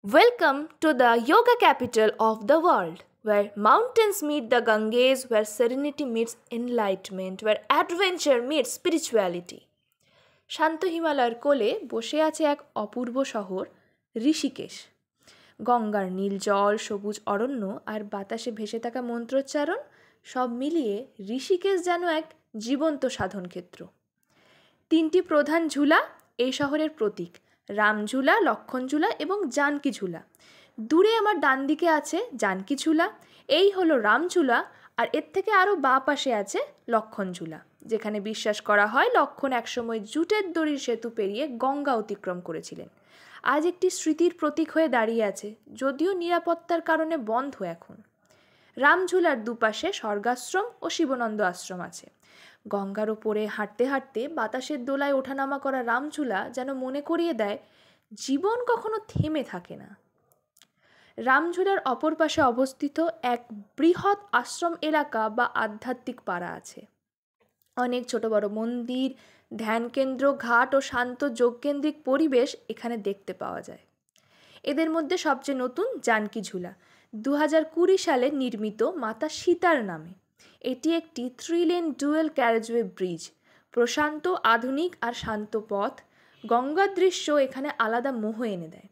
Welcome to the yoga capital of the world, where mountains meet the Ganges, where serenity meets enlightenment, where adventure meets spirituality. শান্ত হিমালয়ের কোলে বসে আছে এক অপূর্ব শহর ঋষিকেশ। গঙ্গার নীল জল, সবুজ অরণ্য আর বাতাসে ভেসে থাকা মন্ত্রোচ্চারণ সব মিলিয়ে ঋষিকেশ যেন এক জীবন্ত সাধনক্ষেত্র। তিনটি প্রধান ঝুলা এই শহরের প্রতীক: রামঝুলা, লক্ষণ ঝুলা এবং জানকী ঝুলা। দূরে আমার ডান দিকে আছে জানকী ঝুলা, এই হলো রামঝুলা, আর এর থেকে আরও বাঁ পাশে আছে লক্ষণ ঝুলা, যেখানে বিশ্বাস করা হয় লক্ষণ একসময় জুটের দড়ির সেতু পেরিয়ে গঙ্গা অতিক্রম করেছিলেন। আজ একটি স্মৃতির প্রতীক হয়ে দাঁড়িয়ে আছে, যদিও নিরাপত্তার কারণে বন্ধ এখন। রামঝুলার দুপাশে স্বর্গাশ্রম ও শিবনন্দ আশ্রম আছে। গঙ্গার ওপরে হাঁটতে হাঁটতে বাতাসের দোলায় ওঠানামা করা রামঝুলা যেন মনে করিয়ে দেয় জীবন কখনো থেমে থাকে না। রামঝুলার অপর পাশে অবস্থিত এক বৃহৎ আশ্রম এলাকা বা আধ্যাত্মিক পাড়া আছে। অনেক ছোট বড় মন্দির, ধ্যানকেন্দ্র, ঘাট ও শান্ত যোগকেন্দ্রিক পরিবেশ এখানে দেখতে পাওয়া যায়। এদের মধ্যে সবচেয়ে নতুন জানকী ঝুলা, 2020 সালে নির্মিত মাতা সীতার নামে। এটি একটি 3-লেন ডুয়েল ক্যারেজওয়ে ব্রিজ, প্রশান্ত, আধুনিক আর শান্ত পথ। গঙ্গার দৃশ্য এখানে আলাদা মোহ এনে দেয়।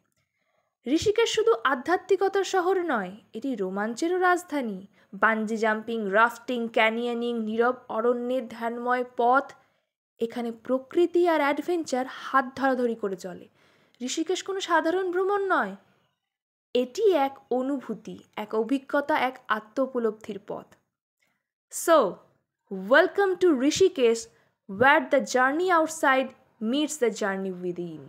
ঋষিকেশ শুধু আধ্যাত্মিকতার শহর নয়, এটি রোমাঞ্চেরও রাজধানী। বানজি জাম্পিং, রাফটিং, ক্যানিয়নিং, নীরব অরণ্যের ধ্যানময় পথ, এখানে প্রকৃতি আর অ্যাডভেঞ্চার হাত ধরাধরি করে চলে। ঋষিকেশ কোনো সাধারণ ভ্রমণ নয়, এটি এক অনুভূতি, এক অভিজ্ঞতা, এক আত্ম-উপলব্ধির পথ। So, welcome to Rishikesh, where the journey outside meets the journey within.